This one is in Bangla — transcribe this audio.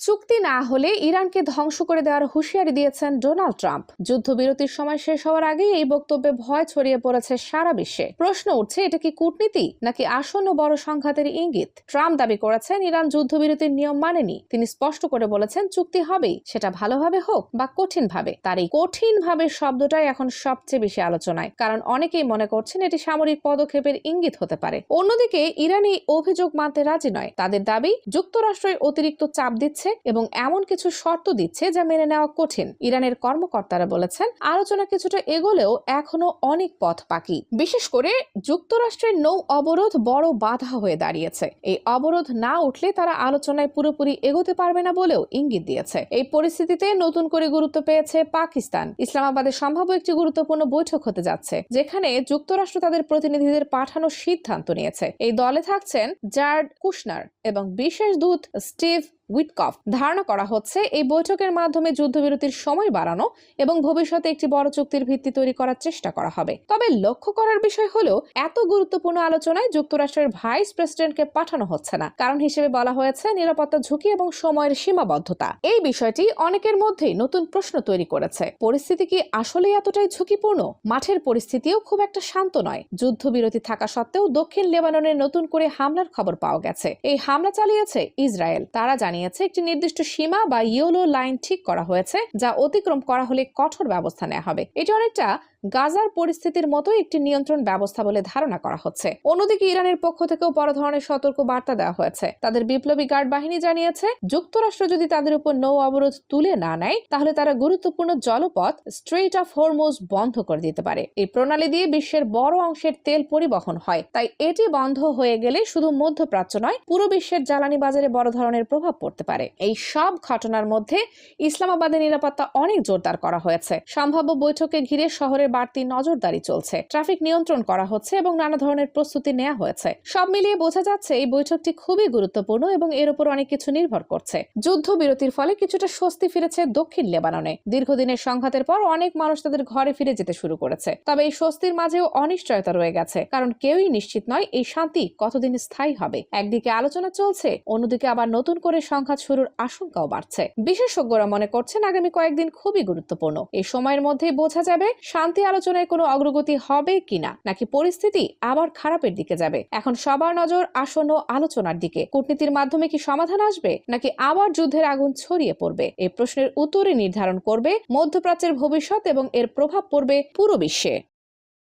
চুক্তি না হলে ইরানকে ধ্বংস করে দেওয়ার হুঁশিয়ারি দিয়েছেন ডোনাল্ড ট্রাম্প। যুদ্ধবিরতির সময় শেষ হওয়ার আগেই এই বক্তব্যে ভয় ছড়িয়ে পড়েছে সারা বিশ্বে। প্রশ্ন উঠছে, এটা কি কূটনীতি নাকি আসন্ন বড় সংঘাতের ইঙ্গিত? ট্রাম্প দাবি করেছেন ইরান যুদ্ধবিরতির নিয়ম মানেনি। তিনি স্পষ্ট করে বলেছেন চুক্তি হবেই, সেটা ভালোভাবে হোক বা কঠিন ভাবে। তার এই কঠিন ভাবে শব্দটাই এখন সবচেয়ে বেশি আলোচনায়, কারণ অনেকেই মনে করছেন এটি সামরিক পদক্ষেপের ইঙ্গিত হতে পারে। অন্যদিকে ইরান এই অভিযোগ মানতে রাজি নয়। তাদের দাবি যুক্তরাষ্ট্রের অতিরিক্ত চাপ দিচ্ছে এবং এমন কিছু শর্ত দিচ্ছে যা মেনে নেওয়া কঠিন। ইরানের কর্মকর্তারা বলেছেন আলোচনা কিছুটা এগোলেও এখনো অনেক পথ বাকি। বিশেষ করে যুক্তরাষ্ট্রের নৌ অবরোধ বড় বাধা হয়ে দাঁড়িয়েছে। এই অবরোধ না উঠলে তারা আলোচনায় পুরোপুরি এগোতে পারবে না বলেও ইঙ্গিত দিয়েছে। এই পরিস্থিতিতে নতুন করে গুরুত্ব পেয়েছে পাকিস্তান। ইসলামাবাদে সম্ভাব্য একটি গুরুত্বপূর্ণ বৈঠক হতে যাচ্ছে, যেখানে যুক্তরাষ্ট্র তাদের প্রতিনিধিদের পাঠানোর সিদ্ধান্ত নিয়েছে। এই দলে থাকছেন জার্ড কুশনার এবং বিশেষ দূত স্টিভ উইটকফ। ধারণা করা হচ্ছে এই বৈঠকের মাধ্যমে যুদ্ধবিরতির সময় বাড়ানো এবং ভবিষ্যতে একটি বড় চুক্তির ভিত্তি তৈরি করার চেষ্টা করা হবে। তবে লক্ষ্য করার বিষয় হলো এত গুরুত্বপূর্ণ আলোচনায় যুক্তরাষ্ট্রের ভাইস প্রেসিডেন্টকে পাঠানো হচ্ছে না। কারণ হিসেবে বলা হয়েছে নিরাপত্তা ঝুঁকি এবং সময়ের সীমাবদ্ধতা। এই বিষয়টি অনেকের মধ্যেই নতুন প্রশ্ন তৈরি করেছে। পরিস্থিতি কি আসলে এতটাই ঝুঁকিপূর্ণ? মাঠের পরিস্থিতিও খুব একটা শান্ত নয়। যুদ্ধবিরতি থাকা সত্ত্বেও দক্ষিণ লেবাননে নতুন করে হামলার খবর পাওয়া গেছে। এই হামলা চালিয়েছে ইসরায়েল। তারা জানিয়েছে একটি নির্দিষ্ট সীমা বা ইয়েলো লাইন ঠিক করা হয়েছে, যা অতিক্রম করা হলে কঠোর ব্যবস্থা নেওয়া হবে। এটি অনেকটা গাজার পরিস্থিতির মতো একটি নিয়ন্ত্রণ ব্যবস্থা বলে ধারণা করা হচ্ছে। অন্যদিকে ইরানের পক্ষ থেকেও বড় ধরনের সতর্ক বার্তা দেওয়া হয়েছে। তাদের বিপ্লবী গার্ড বাহিনী জানিয়েছে যুক্তরাষ্ট্র যদি তাদের উপর নৌ অবরোধ তুলে না নেয়, তাহলে তারা গুরুত্বপূর্ণ জলপথ স্ট্রেইট অফ হরমুজ বন্ধ করে দিতে পারে। এই প্রণালী দিয়ে বিশ্বের বড় অংশের তেল পরিবহন হয়। তাই এটি বন্ধ হয়ে গেলে শুধু মধ্যপ্রাচ্য নয়, পুরো বিশ্বের জ্বালানি বাজারে বড় ধরনের প্রভাব পড়তে পারে। এই সব ঘটনার মধ্যে ইসলামাবাদের নিরাপত্তা অনেক জোরদার করা হয়েছে। সম্ভাব্য বৈঠকে ঘিরে শহরের বাড়তি নজরদারি চলছে, ট্রাফিক নিয়ন্ত্রণ করা হচ্ছে এবং নানা ধরনের প্রস্তুতি নেওয়া হয়েছে। সব মিলিয়ে বোঝা যাচ্ছে এই বৈঠকটি খুবই গুরুত্বপূর্ণ এবং এর উপর অনেক কিছু নির্ভর করছে। যুদ্ধবিরতির ফলে কিছুটা স্বস্তি ফিরেছে দক্ষিণ লেবাননে। দীর্ঘদিনের সংঘাতের পর অনেক মানুষ তাদের ঘরে ফিরে যেতে শুরু করেছে। তবে এই স্বস্তির মাঝেও অনিশ্চয়তা রয়ে গেছে, কারণ কেউই নিশ্চিত নয় এই শান্তি কতদিন স্থায়ী হবে। একদিকে আলোচনা চলছে, অন্যদিকে আবার নতুন করে সংঘাত শুরুর আশঙ্কাও বাড়ছে। বিশেষজ্ঞরা মনে করছেন আগামী কয়েকদিন খুবই গুরুত্বপূর্ণ। এই সময়ের মধ্যেই বোঝা যাবে শান্তি আলোচনায় কোনো অগ্রগতি হবে কিনা, নাকি পরিস্থিতি আবার খারাপের দিকে যাবে। এখন সবার নজর আসন্ন আলোচনার দিকে। কূটনীতির মাধ্যমে কি সমাধান আসবে, নাকি আবার যুদ্ধের আগুন ছড়িয়ে পড়বে? এই প্রশ্নের উত্তরই নির্ধারণ করবে মধ্যপ্রাচ্যের ভবিষ্যৎ এবং এর প্রভাব পড়বে পুরো বিশ্বে।